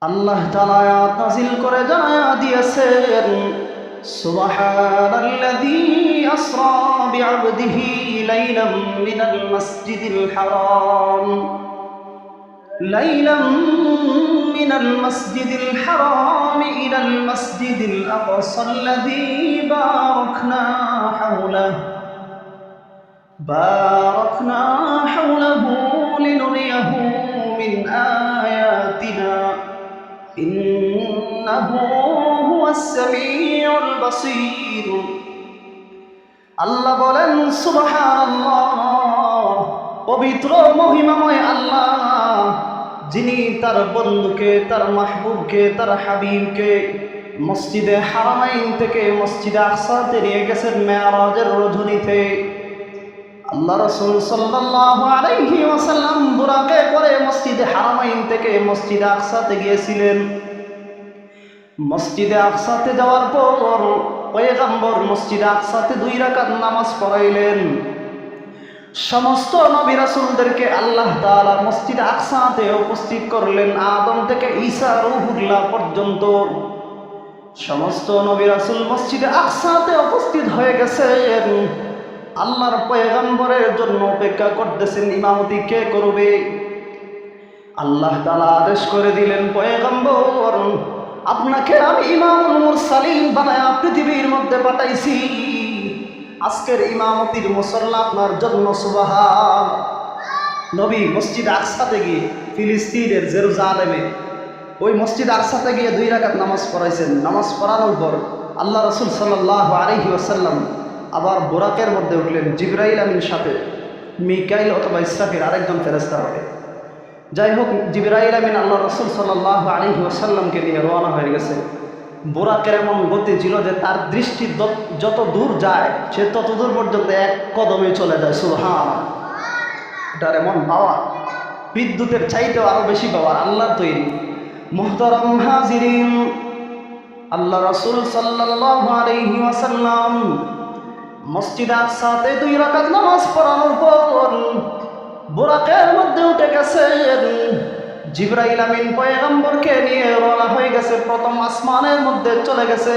আল্লাহ তাআলা আয়াত নাযিল করে জানায়া দিয়েছেন, সুবহানাল্লাযী আসরা বিআবদিহি লাইলাম মিনাল মাসজিদিল হারাম ইলাল মাসজিদিল আকসাল্লাযী বারাকনা হাওলাহু লিনুরিয়াহু মিন আয়াতিনা ইন্নাহু হুয়াস সামিউল বাসীর। আল্লাহ বলেন, সুবহানাল্লাহ, পবিত্র মহিমাময় আল্লাহ, যিনি তার বন্ধুকে, তার মাহবুবকে, তার হাবিবকে মসজিদে হারামাইন থেকে মসজিদে আকসাতে নিয়ে গেছেন মেরাজের রজনীতে। আল্লাহ রাসূল সাল্লাল্লাহু আলাইহি ওয়াসাল্লাম বুরাকে করে মসজিদে হারামাইন থেকে মসজিদে আকসাতে গিয়েছিলেন। মসজিদে আকসাতে যাওয়ার পর পয়গম্বর মসজিদে আকসাতে 2 রাকাত নামাজ পড়াইলেন। সমস্ত নবী রাসূলদেরকে আল্লাহ তাআলা মসজিদে আকসাতে উপস্থিত করলেন। আদম থেকে ঈসা রূহুল্লাহ পর্যন্ত সমস্ত নবী রাসূল মসজিদে আকসাতে উপস্থিত হয়ে গেছেন। আল্লাহর পয়গম্বরের জন্য অপেক্ষা করতেছেন, ইমামতি কে করবে। আল্লাহ তাআলা আদেশ করে দিলেন, পয়গম্বর, আপনাকে আমি ইমামুল মুরসালিন বানায়া পৃথিবীর মধ্যে পাঠাইছি। আজকের ইমামতির মুসল্লা আপনার জন্য। সুবহান। নবী মসজিদ আকসাতে গিয়ে ফিলিস্তিনের জেরুজালেমে ওই মসজিদ আকসাতে গিয়ে 2 রাকাত নামাজ পড়াইছেন। নামাজ পড়ানোর পর আল্লাহ রাসূল সাল্লাল্লাহু আলাইহি ওয়াসাল্লাম আবার বোরাকের মধ্যে উঠলেন। জিবরাইল আমিন সাথে মিকাইল অথবা ইসরাফিল আরেকজন ফেরেশতা হবে। যাই হোক, জিবরাইল আমিন আল্লাহ রাসূল সাল্লাল্লাহু আলাইহি ওয়াসাল্লামকে নিয়ে রওনা হয়ে গেছে। বোরাকের এমন গতি ছিল যে তার দৃষ্টি যত দূর যায় সে তত দূর পর্যন্ত এক কদমে চলে যায়। সুবহান। এটার এমন পাওয়ার, বিদ্যুতের চাইতেও আরো বেশি পাওয়ার আল্লাহর তৈরি। মুহতারাম হাজিরিন, আল্লাহ রাসূল সাল্লাল্লাহু আলাইহি ওয়াসাল্লাম মসজিদে আকসাতে 2 রাকাত নামাজ পড়ানোর পর বুরাকের মধ্যে উঠে গেছেন। জিবরাইল আমিন পয়গম্বরকে নিয়ে রওনা হয়ে গেছে, প্রথম আসমানের মধ্যে চলে গেছে।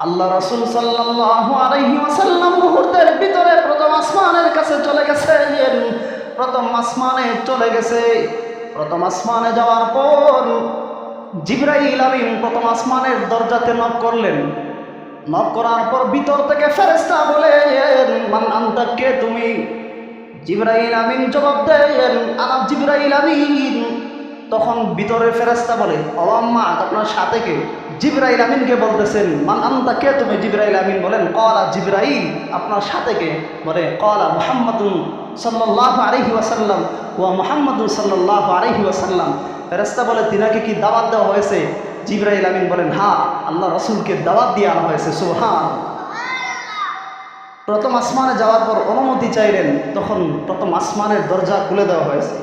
আল্লাহ রাসূল সাল্লাল্লাহু আলাইহি ওয়াসাল্লাম মুহূর্তের ভিতরে প্রথম আসমানের কাছে চলে গেছেন। প্রথম আসমানে চলে গেছে। প্রথম আসমানে যাওয়ার পর জিবরাইল আমিন প্রথম আসমানের দরজাতে নক করলেন। নক করার পর ভিতর থেকে ফেরেশতা বলেন, মান আনতা, কে তুমি? জিবরাইল আমিন জবাব দেন, আনা জিবরাইল আমিন। তখন ভিতরের ফেরেশতা বলে, ও আম্মা, আপনার সাথে কে? জিবরাইল আমিনকে বলতেছেন, মান আনতা, কে তুমি? জিবরাইল আমিন বলেন, ক্বালা জিবরাইল, আপনার সাথে কে? বলে, ক্বালা মুহাম্মাদুন সাল্লাল্লাহু আলাইহি ওয়াসাল্লাম ওয়া মুহাম্মাদুন সাল্লাল্লাহু আলাইহি ওয়াসাল্লাম। ফেরেশতা বলে, তিনাকে কি দাওয়াত দেওয়া হয়েছে? জিবরাইল আমিন বলেন, হ্যাঁ, আল্লাহ রাসূলকে দাওয়াত দিয়ে আনা হয়েছে। সুবহান। প্রথম আসমানে যাওয়ার পর অনুমতি চাইলেন, তখন প্রথম আসমানের দরজা খুলে দেওয়া হয়েছে।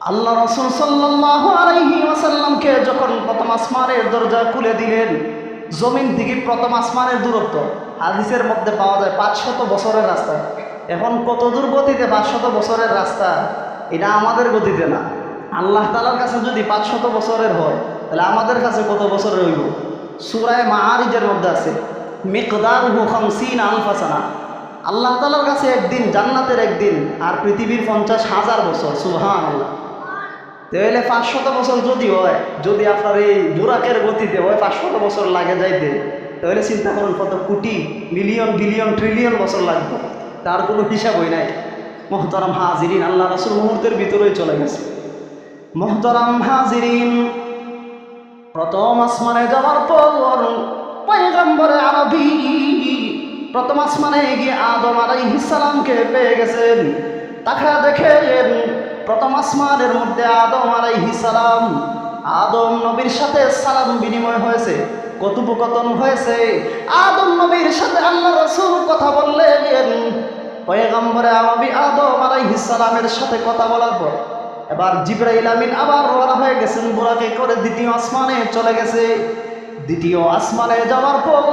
আল্লাহ রাসূল সাল্লাল্লাহু আলাইহি ওয়াসাল্লামকে যখন প্রথম আসমানের দরজা খুলে দিলেন, জমিন থেকে প্রথম আসমানের দূরত্ব হাদিসের মধ্যে পাওয়া যায় 500 বছরের রাস্তা। এখন কত দূর গতিতে 500 বছরের রাস্তা? এটা আমাদের গতিতে না। আল্লাহ তাআলার কাছে যদি 500 বছরের হয়, তাহলে আমাদের কাছে কত বছরের হইব? সূরা মাআরিজের মধ্যে আছে, মিকদারুহু 50 আলফা সানা। আল্লাহ তাআলার কাছে একদিন জান্নাতের একদিন আর পৃথিবীর 50,000 বছর। সুবহানাল্লাহ। তাহলে 500 বছর যদি হয়, যদি আপনার এই বুরাকের গতিতে হয় 500 বছর লাগে যাইতে, তাহলে চিন্তা করুন কত কোটি, মিলিয়ন, বিলিয়ন, ট্রিলিয়ন বছর লাগবে। তার কোনো হিসাবই নাই। মুহতারাম হাজিরিন, আল্লাহ রাসূল মুহূর্তের ভিতরেই চলে গেছে। মুহতারাম হাজিরিন, প্রথম আসমানে যাওয়ার পর পয়গম্বরে আরবি প্রথম আসমানে গিয়ে আদম আলাইহিস সালামকে পেয়ে গেছেন। তাকে দেখেন প্রথম আসমানের মধ্যে আদম আলাইহিস সালাম, আদম নবীর সাথে সালাম বিনিময় হয়েছে, কথোপকথন হয়েছে। আদম নবীর সাথে আল্লাহ রাসূল কথা বললেন। পয়গম্বরে আরবি আদম আলাইহিস সালামের সাথে কথা বলার পর এবার জিবরাইল আমিন আবার রওনা হয়ে গেছেন, বুরাকে করে দ্বিতীয় আসমানে চলে গেছে। দ্বিতীয় আসমানে যাওয়ার পর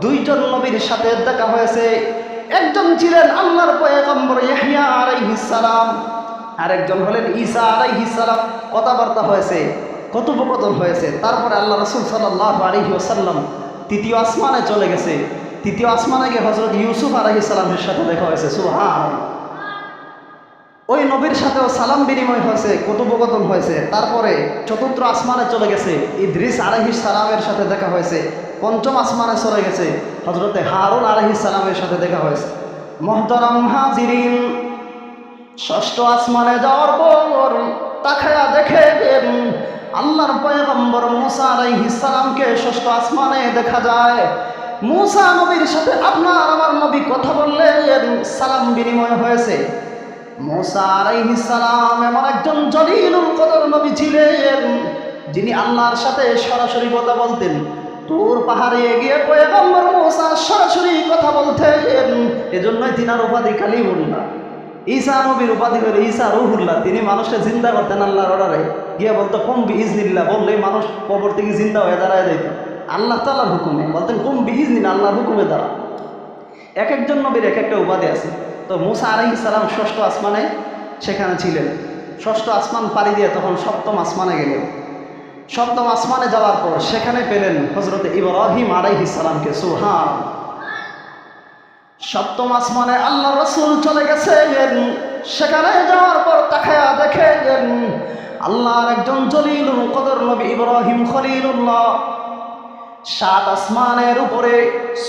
2 জন নবীর সাথে দেখা হয়েছে। একজন ছিলেন আল্লাহর পয়গম্বর ইয়াহইয়া আলাইহিস সালাম, আরেকজন হলেন ঈসা আলাইহিস সালাম। কথাবার্তা হয়েছে, কথোপকথন হয়েছে। তারপরে আল্লাহ রাসূল সাল্লাল্লাহু আলাইহি ওয়াসাল্লাম তৃতীয় আসমানে চলে গেছে। তৃতীয় আসমানে গিয়ে হযরত ইউসুফ আলাইহিস সালামের সাথে দেখা হয়েছে। সুবহানাল্লাহ। ওই নবীর সাথেও সালাম বিনিময় হয়েছে, কথোপকথন হয়েছে। তারপরে চতুর্থ আসমানে চলে গেছে, ইদ্রিস আলাইহিস সালামের সাথে দেখা হয়েছে। পঞ্চম আসমানে চলে গেছে, হযরতে হারুন আলাইহিস সালামের সাথে দেখা হয়েছে। মুহতারাম হাজিরিন, ষষ্ঠ আসমানে যাওয়ার পর তাকায়া দেখেন আল্লাহর পয়গম্বর মুসা আলাইহিস সালামকে ষষ্ঠ আসমানে দেখা যায়। মুসা নবীর সাথে আপনার আমার নবী কথা বললেন, সালাম বিনিময় হয়েছে। মুসা আলাইহিস সালাম এমন একজন জলিলুল কদর নবী ছিলেন, যিনি আল্লাহর সাথে সরাসরি কথা বলতেন। তুর পাহাড়ে গিয়ে পয়গম্বর মুসা সরাসরি কথা বলতেন। এজন্যই তিনার উপাধি কালিমুল্লাহ। ঈসা নবীর উপাধি হলো ঈসা রুহুল্লাহ। তিনি মানুষকে জিন্দা করতেন আল্লাহর অর্ডারে। গিয়ে বলতো কুম বিইজনিল্লাহ, বললেই মানুষ কবর থেকে জিন্দা হয়ে দাঁড়ায় যেত আল্লাহ তাআলার হুকুমে। বলতেন কুম বিইজনিল্লাহ, আল্লাহর হুকুমে দাঁড়া। এক একজন নবীর এক একটা উপাধি আছে। তো মুসা আলাইহিস সালাম ষষ্ঠ আসমানে সেখানে ছিলেন। ষষ্ঠ আসমান পাড়ি দিয়ে তখন সপ্তম আসমানে গেলেন। সপ্তম আসমানে যাওয়ার পর সেখানে পেলেন হযরতে ইব্রাহিম আলাইহিস সালামকে। সুবহান। সপ্তম আসমানে আল্লাহ রাসূল চলে গেছেন। সেখানে যাওয়ার পর তাকায়া দেখেন আল্লাহর একজন জলিলুল কদর নবী ইব্রাহিম খলিলুল্লাহ সাত আসমানের উপরে,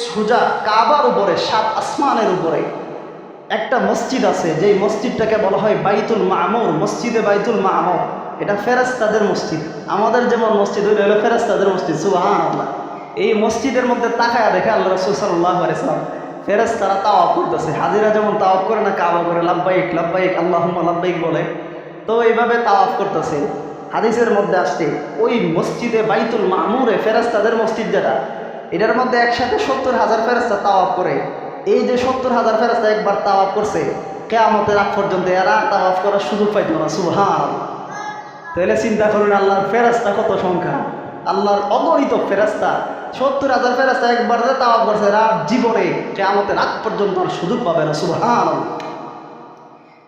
সোজা কাবার উপরে, সাত আসমানের উপরে একটা মসজিদ আছে, যেই মসজিদটাকে বলা হয় বাইতুল মামুর, মসজিদে বাইতুল মামুর। এটা ফেরেশতাদের মসজিদ। আমাদের যেমন মসজিদ ওইটা হলো ফেরেশতাদের মসজিদ। সুবহানাল্লাহ। এই মসজিদের মধ্যে তাকায়া দেখে আল্লাহ রাসূল সাল্লাল্লাহু আলাইহি ওয়াসাল্লাম ফেরেশতারা তাওয়াফ করতেছে। হাজিরা যেমন তাওয়াফ করে না, কাবা করে লাব্বাইক লাব্বাইক আল্লাহুম্মা লাব্বাইক বলে, তো এইভাবে তাওয়াফ করতেছে। হাদিসের মধ্যে আসছে ওই মসজিদে বাইতুল মামুরে, ফেরেশতাদের মসজিদ যেটা, এটার মধ্যে একসাথে 70,000 ফেরেশতা তাওয়াফ করে। এই যে 70,000 ফেরেশতা একবার তাওয়াফ করছে, কিয়ামতের আগ পর্যন্ত এরা তাওয়াফ করার সুযোগ পাইতো না। সুবহানাল্লাহ। তাহলে চিন্তা করুন আল্লাহর ফেরেশতা কত সংখ্যা, আল্লাহর অগণিত ফেরেশতা। 70,000 ফেরেশতা একবার যে তাওয়াফ করছে, এরা জীবনে কিয়ামতের আগ পর্যন্ত আর সুযোগ পাবে না। সুবহানাল্লাহ।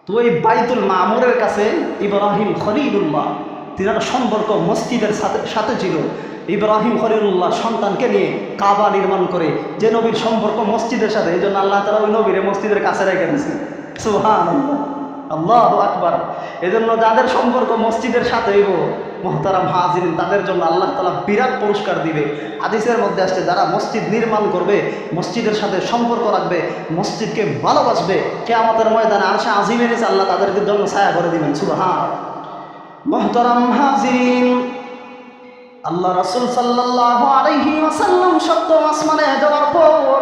তো এই বাইতুল মামুরের কাছে ইব্রাহিম খলিলুল্লাহ, তিনার সম্পর্ক মসজিদের সাথে ছিল। ইব্রাহিম খলিলুল্লাহ সন্তানকে নিয়ে কাবা নির্মাণ করে, যে নবীর সম্পর্ক মসজিদের সাথে, এই জন্য আল্লাহ তাআলা ওই নবীরে মসজিদের কাছে রেখে দিয়েছে। সুবহানাল্লাহ, আল্লাহু আকবার। এজন্য যাদের সম্পর্ক মসজিদের সাথে হইব, মুহতারাম হাজিরিন, তাদের জন্য আল্লাহ তাআলা বিরাট পুরস্কার দিবে। হাদিসের মধ্যে আসছে, যারা মসজিদ নির্মাণ করবে, মসজিদের সাথে সম্পর্ক রাখবে, মসজিদকে ভালোবাসবে, কিয়ামতের ময়দানে আরশে আজিমের নিচে আল্লাহ তাদেরকে জন্য ছায়া করে দিবেন। সুবহানাল্লাহ। মুহতারাম হাজিরিন, আল্লাহ রাসূল সাল্লাল্লাহু আলাইহি ওয়াসাল্লাম সপ্তম আসমানে যাওয়ার পর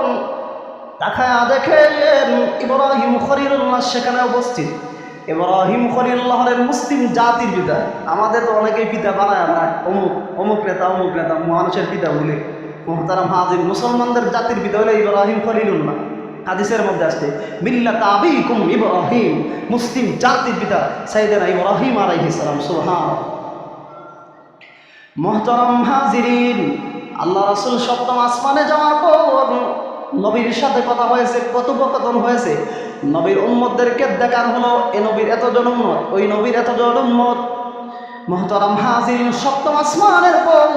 তাকায়া দেখেন ইব্রাহিম খলিলুল্লাহ সেখানে উপস্থিত। ইব্রাহিম খলিলুল্লাহ হলেন মুসলিম জাতির পিতা। আমাদের তো অনেকেই পিতা বানায় না, অমুক অমুক নেতা অমুক নেতা মানুষের পিতা বলে। মুহতারাম হাজির, মুসলমানদের জাতির পিতা হলো ইব্রাহিম খলিলুল্লাহ। হাদিসের মধ্যে আসছে মিল্লাত আবিকুম ইব্রাহিম, মুসলিম জাতির পিতা সাইয়েদনা ইব্রাহিম আলাইহিস সালাম। সুবহানাল্লাহ। মুহতারাম হাজিরিন, আল্লাহ রাসূল সপ্তম আসমানে যাওয়ার পর নবীর সাথে কথা হয়েছে, কথোপকথন হয়েছে। নবীর উম্মতদেরকে দেখান হলো, এ নবীর এতজন উম্মত, ওই নবীর এতজন উম্মত। মুহতারাম হাজিরিন, সপ্তম আসমানের পর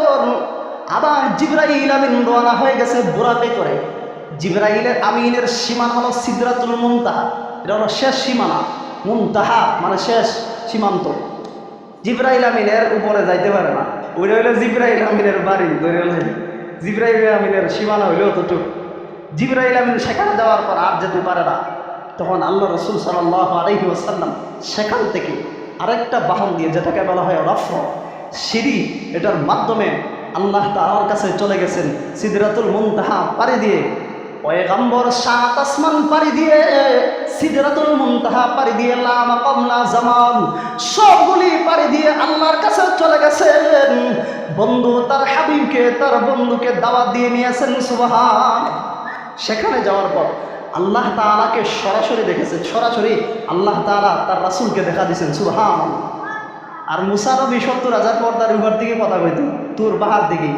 আবার জিবরাইল আমিন রওনা হয়ে গেছে বুরাকে করে। জিবরাইলের আমিনের সীমানা হলো সিদরাতুল মুনতাহা, এটা হলো শেষ সীমানা। মুনতাহা মানে শেষ সীমান্ত। জিবরাইল আমিনের উপরে যাইতে পারে না, ওইটা হইলো জিবরাইল আমিনের বাড়ি। জিবরাইল আমিনের সীমানা হইলো অতটুকু। জিবরাইল আমিন সেখানে যাওয়ার পর আর যেতে পারে না। তখন আল্লাহ রাসূল সাল্লাল্লাহু আলাইহি ওয়াসাল্লাম সেখান থেকে আরেকটা বাহন দিয়ে, যেটাকে বলা হয় রফ, সিঁড়ি, এটার মাধ্যমে আল্লাহ তাআলার কাছে চলে গেছেন। সিদরাতুল মুনতাহা পাড়ি দিয়ে, পয়গম্বর সাত আসমান পাড়ি দিয়ে, সিদরাতুল মুনতাহা পাড়ি দিয়ে, লা মাকাম লা জামান, সবগুলি পাড়ি দিয়ে আল্লাহর কাছে চলে গেছেন। বন্ধু তার হাবিবকে, তার বন্ধুকে দাওয়াত দিয়ে নিয়েছেন। সুবহান। সেখানে যাওয়ার পর আল্লাহ তাআলাকে সরাসরি দেখেছেন, সরাসরি আল্লাহ তাআলা তার রাসূলকে দেখা দিয়েছেন। সুবহান। আর মুসা নবী 70,000 পর্দার উপর দিকে কথা কইতেন, তুর পাহাড় দিকে।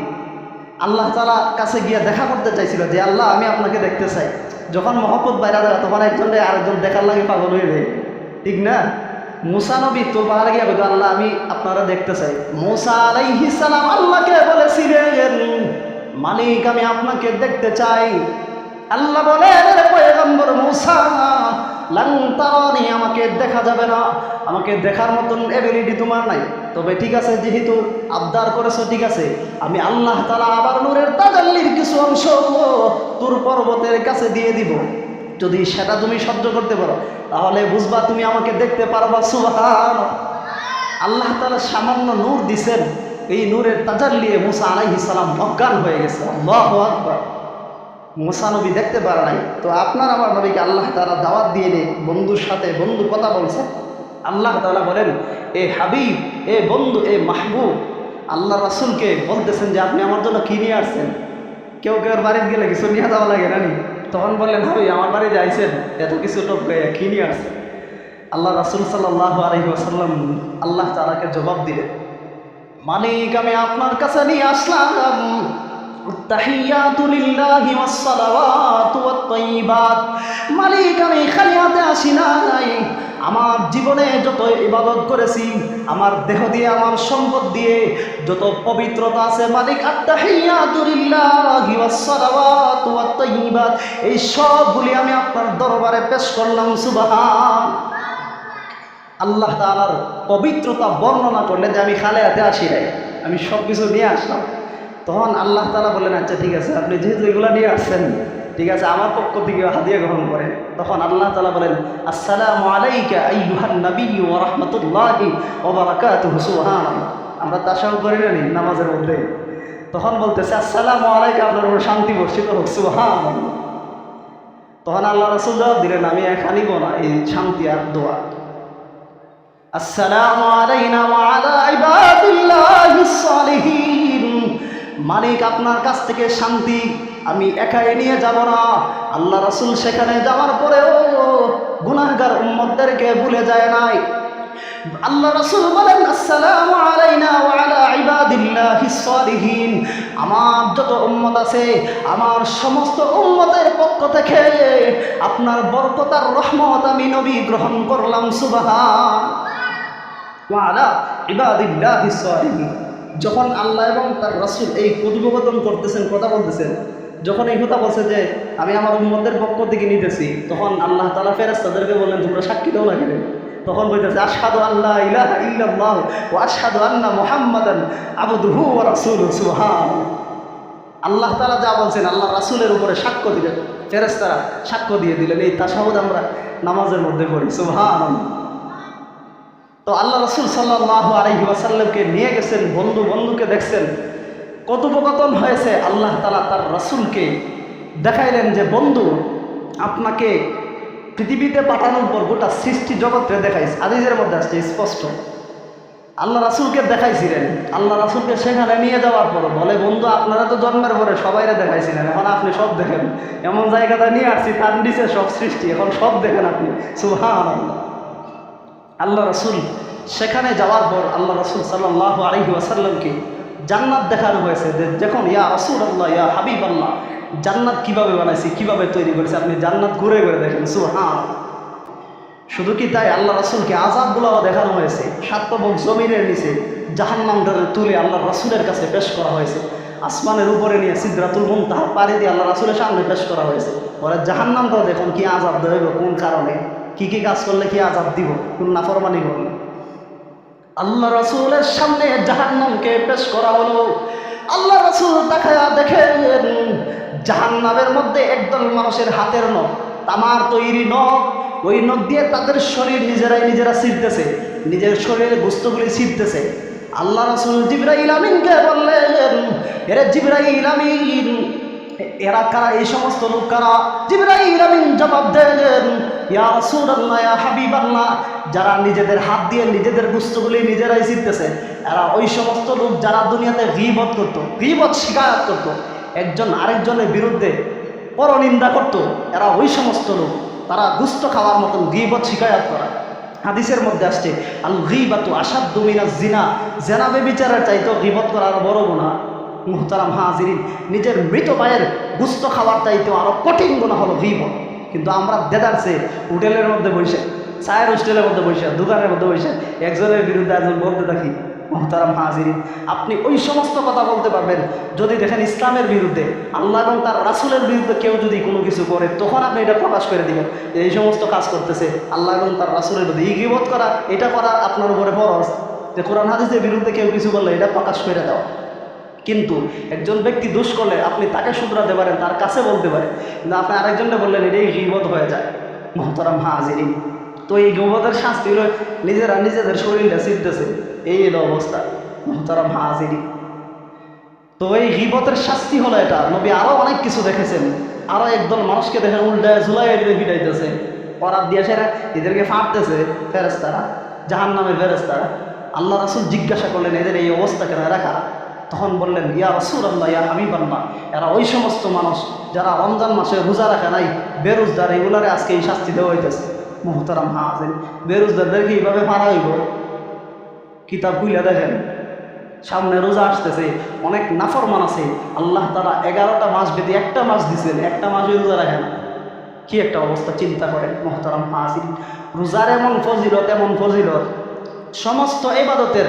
আল্লাহ তাআলার কাছে গিয়ে দেখা করতে চাইছিল, যে আল্লাহ আমি আপনাকে দেখতে চাই। যখন মহব্বত বাইরা দেয়, তখন একজন আরেকজন দেখার লাগে পাগল হয়ে যায়, ঠিক না? মুসা নবী তো পাহাড়ে গিয়ে বলতো, আল্লাহ আমি আপনারা দেখতে চাই। মুসা আলাইহিস সালাম আল্লাহকে বলেছিলেন, মালিক আমি আপনাকে দেখতে চাই। আল্লাহ বলেন, রে পয়গম্বর মুসা, লান তারানি, আমাকে দেখা যাবে না, আমাকে দেখার মতন এবিলিটি তোমার নাই। তবে ঠিক আছে, যেহেতু আবদার করেছো, ঠিক আছে, আমি আল্লাহ তাআলা আবার নূরের তাজাল্লির কিছু অংশ তুর পর্বতের কাছে দিয়ে দিব। যদি সেটা তুমি সহ্য করতে পারো তাহলে বুঝবা তুমি আমাকে দেখতে পারবা। সুবহান আল্লাহ তাআলা সামান্য নূর দিছেন, এই নূরের তাজাল্লিয়ে মুসা আলাইহিস সালাম অজ্ঞান হয়ে গেছে। আল্লাহু আকবার। মুসা নবী দেখতে পারে নাই, তো আপনার আমার নবীকে আল্লাহ তাআলা দাওয়াত দিয়ে নেই, বন্ধুর সাথে বন্ধু কথা বলছে। আল্লাহ তাআলা বলেন, এ হাবিব, এ বন্ধু, এ মাহবুব, আল্লাহ রাসূলকে বলতেছেন যে আপনি আমার জন্য কি নিয়ে আসছেন। কেউ কেউ বাড়িতে গেলে কিছু নিয়ে যাওয়া লাগে না নি, তখন বললেন, হাবিব আমার বাড়িতে আইছেন, এত কিছু টোপ গায়ে কি নিয়ে আসছেন। আল্লাহ রাসূল সাল্লাল্লাহু আলাইহি ওয়াসাল্লাম আল্লাহ তাআলাকে জবাব দিলেন, মালিক আমি আপনার কাছে নিয়ে আসলাম তাহিয়াতু লিল্লাহি ওয়াস সালাওয়াতু ওয়াত তাইয়্যিবাত। মালিক আমি খালি হাতে আসি নাই, আমার জীবনে যত ইবাদত করেছি, আমার দেহ দিয়ে, আমার সম্পদ দিয়ে যত পবিত্রতা আছে, মালিক আত-তাহিয়াতু লিল্লাহি ওয়াস সালাওয়াতু ওয়াত তাইয়্যিবাত, এই সবগুলি আমি আপনার দরবারে পেশ করলাম। সুবহান আল্লাহ তাআলার পবিত্রতা বর্ণনা করলেন যে আমি খালি হাতে আসি নাই, আমি সব কিছু নিয়ে আসলাম। তখন আল্লাহ তাআলা বললেন, আচ্ছা ঠিক আছে, আপনি যেহেতু এগুলো নিয়ে আসছেন, ঠিক আছে, আমার পক্ষ থেকে হাদিয়া গ্রহণ করেন। তখন আল্লাহ তাআলা বলেন, আসসালামু আলাইকা আইয়ুহান নাবিয়্যু ওয়া রাহমাতুল্লাহি ওয়া বারাকাতুহু। সুবহানাল্লাহ। আমরা তাশাহুদ করি না নামাজের মধ্যে, তখন বলতেছে আসসালামু আলাইকা, আপনার উপর শান্তি বর্ষিত হোক। সুবহানাল্লাহ। তখন আল্লাহ রাসূল জবাব দিলেন, আমি একা নিব না এই শান্তি আর দোয়া। আসসালামু আলাইনা ওয়া আলা ইবাদিল্লাহিস সালিহিন। মালিক আপনার কাছ থেকে শান্তি আমি একাই নিয়ে যাব না। আল্লাহ রাসূল সেখানে যাওয়ার পরেও গুনাহগার উম্মতদেরকে ভুলে যায় নাই। আল্লাহ রাসূল বলেন, আসসালামু আলাইনা ওয়া আলা ইবাদিল্লাহিস সালিহিন। আমার যত উম্মত আছে, আমার সমস্ত উম্মতের পক্ষ থেকে আপনার বরকত আর রহমত আমি নবী গ্রহণ করলাম। সুবহান ওয়া আলা ইবাদিল্লাহিস সালিহিন। যখন আল্লাহ এবং তার রাসূল এই কথোপকথন করতেছেন, কথা বলতেছেন, যখন এই কথা বলছে যে আমি আমার উম্মতের পক্ষ থেকে নিতেছি, তখন আল্লাহ তাআলা ফেরেশতাদেরকে বললেন, তোমরা সাক্ষী দাও না কেন? তখন বলতেছে, আশহাদু আল্লা ইলাহা ইল্লাল্লাহ ওয়া আশহাদু আন্না মুহাম্মাদান আবদুহু ওয়া রাসূলুহু। সুবহান আল্লাহ তাআলা যা বলছেন আল্লাহ রাসূলের উপরে সাক্ষ্য দিলেন, ফেরেশতারা সাক্ষ্য দিয়ে দিলেন। এই তাশাহুদ আমরা নামাজের মধ্যে পড়ি। সুবহানাল্লাহ। তো আল্লাহ রাসূল সাল্লাল্লাহু আলাইহি ওয়াসাল্লামকে নিয়ে গেছেন, বন্ধুকে দেখছেন, কথোপকথন হয়েছে। আল্লাহ তাআলা তার রাসূলকে দেখাইলেন যে বন্ধু, আপনাকে পৃথিবীতে পাঠানোর পর গোটা সৃষ্টি জগৎকে দেখাইছে। হাদিসের মধ্যে আসছে স্পষ্ট, আল্লাহ রাসূলকে দেখাইছিলেন। আল্লাহ রাসূলকে সেখানে নিয়ে যাওয়ার পর বলে, বন্ধু আপনারা তো জন্মের পরে সবাইরে দেখাইছিলেন, এখন আপনি সব দেখেন, এমন জায়গাটা নিয়ে আসছি তার নিচে সব সৃষ্টি, এখন সব দেখেন আপনি। সুবহানাল্লাহ। আল্লাহ রাসূল সেখানে যাওয়ার পর আল্লাহ রাসূল সাল্লাল্লাহু আলাইহি ওয়াসাল্লামকে জান্নাত দেখানো হয়েছে। দেখুন, ইয়া রাসূলুল্লাহ, ইয়া হাবিবাল্লাহ, জান্নাত কিভাবে বানাইছি, কিভাবে তৈরি করেছে, আপনি জান্নাত ঘুরে ঘুরে দেখেন। সুবহান শুধু কি তাই, আল্লাহ রাসূলকে আযাবগুলোও দেখানো হয়েছে। সাতবক জমিনের নিচে জাহান্নামটা তুলে আল্লাহ রাসূলের কাছে পেশ করা হয়েছে। আসমানের উপরে নিয়ে সিদরাতুল মুনতাহা পাড়ি দিয়ে আল্লাহ রাসূলের সামনে পেশ করা হয়েছে। পরে জাহান্নামটাও দেখুন কি আযাব দেব, কোন কারণে, কি কি কাজ করলে কি আযাব দিব, কোন নাফরমানি করলে। আল্লাহ রাসূলের সামনে জাহান্নামকে পেশ করা হলো। আল্লাহ রাসূল তাকায়া দেখেন জাহান্নামের মধ্যে একদল মানুষের হাতের নখ, তামার তৈরি নখ, ওই নখ দিয়ে তাদের শরীর নিজেরা ছিঁড়তেছে, নিজের শরীরের গোশতগুলি ছিঁড়তেছে। আল্লাহ রাসূল জিবরাইল আমিনকে বললেন, এরে জিবরাইল আমিন, এরা কারা, এই সমস্ত লোক কারা? জিবরাইল আমিন জবাব দেন, ইয়া রাসূলুল্লাহ, ইয়া হাবিবাল্লাহ, যারা নিজেদের হাত দিয়ে নিজেদের গোশতগুলি নিজেরাই ছিঁড়তেছে, এরা ওই সমস্ত লোক যারা দুনিয়াতে গীবত করত, গীবত শিকায়ত করত, একজন আরেকজনের বিরুদ্ধে পরনিন্দা করত, এরা ওই সমস্ত লোক, তারা গোশত খাওয়ার মতন গীবত শিকায়ত করা। হাদিসের মধ্যে আসছে, আল গীবাতু আশাদ্দু মিনাজ জিনা, জেনা ব্যভিচারের চাইতেও গীবত করার বড় গুনাহ। মুহতারাম হাজিরিন, নিজের মৃত ভাইয়ের গোশত খাওয়ার চাইতেও আরো কঠিন গুনাহ হলো গীবত। কিন্তু আমরা দেদারছে হোটেলের মধ্যে বসে চায়ের হোস্টেলের মধ্যে বসে, দোকানের মধ্যে বসে একজনের বিরুদ্ধে একজন বলতে থাকি। মোহতারাম হাজিরিন, আপনি ওই সমস্ত কথা বলতে পারবেন যদি দেখেন ইসলামের বিরুদ্ধে, আল্লাহ এবং তার রাসূলের বিরুদ্ধে কেউ যদি কোনো কিছু করে, তখন আপনি এটা প্রকাশ করে দিবেন যে এই সমস্ত কাজ করতেছে আল্লাহ এবং তার রাসূলের বিরুদ্ধে। এই গীবত করা, এটা করা আপনার উপরে ফরজ, যে কোরআন হাদিসের বিরুদ্ধে কেউ কিছু বললে এটা প্রকাশ করে দেওয়া। কিন্তু একজন ব্যক্তি দোষ করলে আপনি তাকে শুধরাতে পারেন, তার কাছে বলতে পারেন, কিন্তু আপনি আরেকজনকে বললেন, এটাই গীবত হয়ে যায়। মোহতারাম হাজিরিন, তো এই গীবতের শাস্তি হলো নিজেরা নিজেদের শরীরটা ছিঁড়তেছে, এই এলো অবস্থা। মোহতারাম হাজিরিন, তো এই গীবতের শাস্তি হলো এটা। নবী আরো অনেক কিছু দেখেছেন, আরো একদল মানুষকে দেখেন উল্টায় ঝুলাই এদের পিটাইতেছে, পরাত দিয়ে সেরা এদেরকে ফাটতেছে ফেরেশতারা, জাহান্নামের ফেরেশতারা। আল্লাহ রাসূল জিজ্ঞাসা করলেন, এদের এই অবস্থা কেন রাখা? তখন বললেন, ইয়া রাসূলুল্লাহ, ইয়া হাবিবাল্লাহ, এরা ওই সমস্ত মানুষ যারা রমজান মাসে রোজা রাখে নাই, বেরোজগার, এগুলারে আজকে এই শাস্তি দেওয়া হইতেছে। মুহতারাম হাজির, বেরোজগারদেরকে এইভাবে মারা হইব? কিতাব খুলে দেখেন, সামনে রোজা আসতেছে, অনেক নাফরমান আছে, আল্লাহ তাআলা 11টা মাস বেঁধে একটা মাস দিচ্ছেন, একটা মাসই রোজা রাখে না। কি একটা অবস্থা চিন্তা করেন মুহতারাম হাজির। রোজার এমন ফজিলত, এমন ফজিলত, সমস্ত ইবাদতের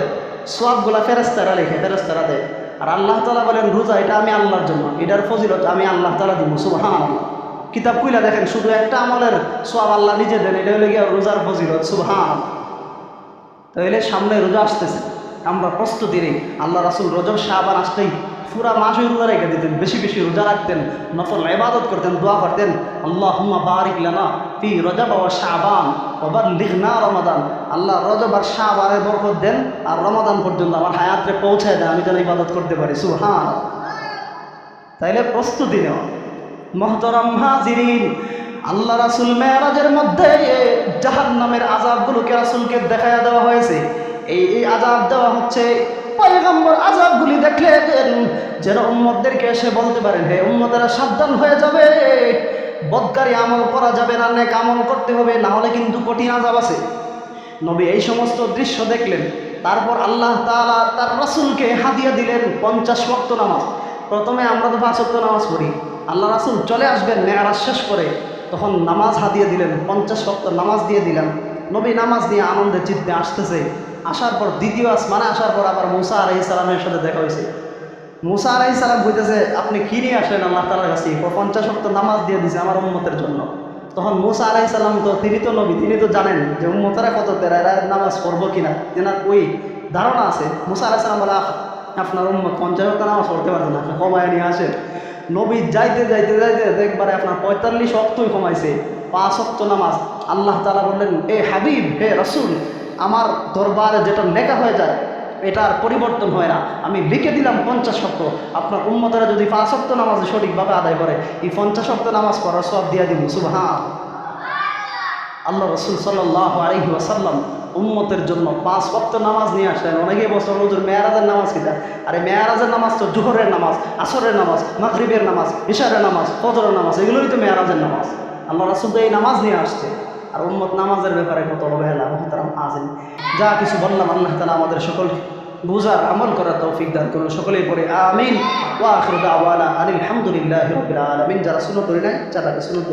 সওয়াবগুলা ফেরেশতারা লেখে, ফেরেশতারা দেয়। আর আল্লাহ তাআলা বলেন, রোজা এটা আমি আল্লাহর জন্য, এটার ফজিলত আমি আল্লাহ তাআলা দিব। সুবহানাল্লাহ। কিতাব খুলে দেখেন, শুধু একটা আমলের সওয়াব আল্লাহ নিজে দেন, এটা হলো গিয়ে রোজার ফজিলত। সুবহানাল্লাহ। তাহলে সামনে রোজা আসতেছে, আমরা প্রস্তুতি নেই। আল্লাহ রাসূল রজব শাবান আসতেই পুরা মাসই রোজা রেখে দিতেন, বেশি বেশি রোজা রাখতেন, নফল ইবাদত করতেন, দোয়া করতেন, আল্লাহুম্মা বারিক লানা ফি রজব ওয়া শাবান ওয়া বাল্লিগনা রমাদান। আল্লাহ রজব আর শাবানের বরকত দেন, আর রমাদান পর্যন্ত আমার হায়াতে পৌঁছায় দেন, আমি যেন ইবাদত করতে পারি। সুবহানাল্লাহ। তাইলে প্রস্তুতি নেওয়া। মুহতারাম হাজিরিন, আল্লাহ রাসূল মেরাজের মধ্যে জাহান্নামের আযাবগুলোকে রাসূলকে দেখায়া দেওয়া হয়েছে। এই আযাব দেওয়া হচ্ছে, পয়গম্বর আযাবগুলি দেখলেন যেন উম্মতদেরকে এসে বলতে পারেন, হে উম্মতেরা সাবধান হয়ে যাবে, বদকারী আমল করা যাবে না, নেক আমল করতে হবে, না হলে কিন্তু কঠিন আযাব আছে। নবী এই সমস্ত দৃশ্য দেখলেন, তারপর আল্লাহ তাআলা তার রাসূলকে হাদিয়া দিলেন 50 ওয়াক্ত নামাজ। প্রথমে আমরা তো 5 ওয়াক্ত নামাজ পড়ি, আল্লাহ রাসূল চলে আসবেন মেরাজ শেষ করে, তখন নামাজ হাদিয়া দিলেন, 50 ওয়াক্ত নামাজ দিয়ে দিলেন। নবী নামাজ দিয়ে আনন্দে চিত্তে আসতেছে, আসার পর দ্বিতীয় আসমানে আসার পর আবার মুসা আলাইহিস সালামের সাথে দেখা হয়েছে। মুসা আলাইহিস সালাম বলতেছে, আপনি কি নিয়ে আসলেন আল্লাহ তাআলার কাছে? 50 ওয়াক্ত নামাজ দিয়ে দিয়েছে আমার উম্মতের জন্য। তখন মুসা আলাইহিস সালাম তো, তিনি তো নবী, তিনি তো জানেন যে উম্মতেরা কত তেরা, এরা নামাজ পড়বো কিনা, তেনার ওই ধারণা আছে। মুসা আলাইহিস সালাম বলে, আপনার উম্মত 50 ওয়াক্ত নামাজ পড়তে পারবে না, আপনি কমায় নিয়ে আসেন। নবী যাইতে যাইতে যাইতে দেখবারে আপনার 45 ওয়াক্তই কমাইছে, 5 ওয়াক্ত নামাজ। আল্লাহ তাআলা বললেন, এ হাবিব, হে রাসূল, আমার দরবারে যেটা লেখা হয়ে যায় এটার পরিবর্তন হয় না, আমি লিখে দিলাম 50 ওয়াক্ত। আপনার উম্মতেরা যদি 5 ওয়াক্ত নামাজ সঠিকভাবে আদায় করে, এই 50 ওয়াক্ত নামাজ পড়ার সওয়াব দিয়ে দিব। সুবহান। আল্লাহ রাসূল সাল্লাল্লাহু আলাইহি ওয়াসাল্লাম উম্মতের জন্য 5 ওয়াক্ত নামাজ নিয়ে আসলেন। অনেকেই বলছেন, হুজুর মেরাজের নামাজ কিটা? আরে মেরাজের নামাজ তো জোহরের নামাজ, আসরের নামাজ, মাগরিবের নামাজ, ইশারের নামাজ, ফজরের নামাজ, এগুলোই তো মেরাজের নামাজ। আল্লাহ রাসূল তো এই নামাজ নিয়ে আসছে, আর উম্মত নামাজের ব্যাপারে কত অবহেলা। মুহতারাম হাজির, যা কিছু বললাম আল্লাহ তাআলা আমাদের সকলকে বুঝার, আমল করার তৌফিক দান করুন। সকলেই পড়ে আমিন। ওয়া আখিরু দাওয়ানা আলহামদুলিল্লাহি রাব্বিল আলামিন। যারা সুন্নাত ধরে নাই, যারা সুন্নাত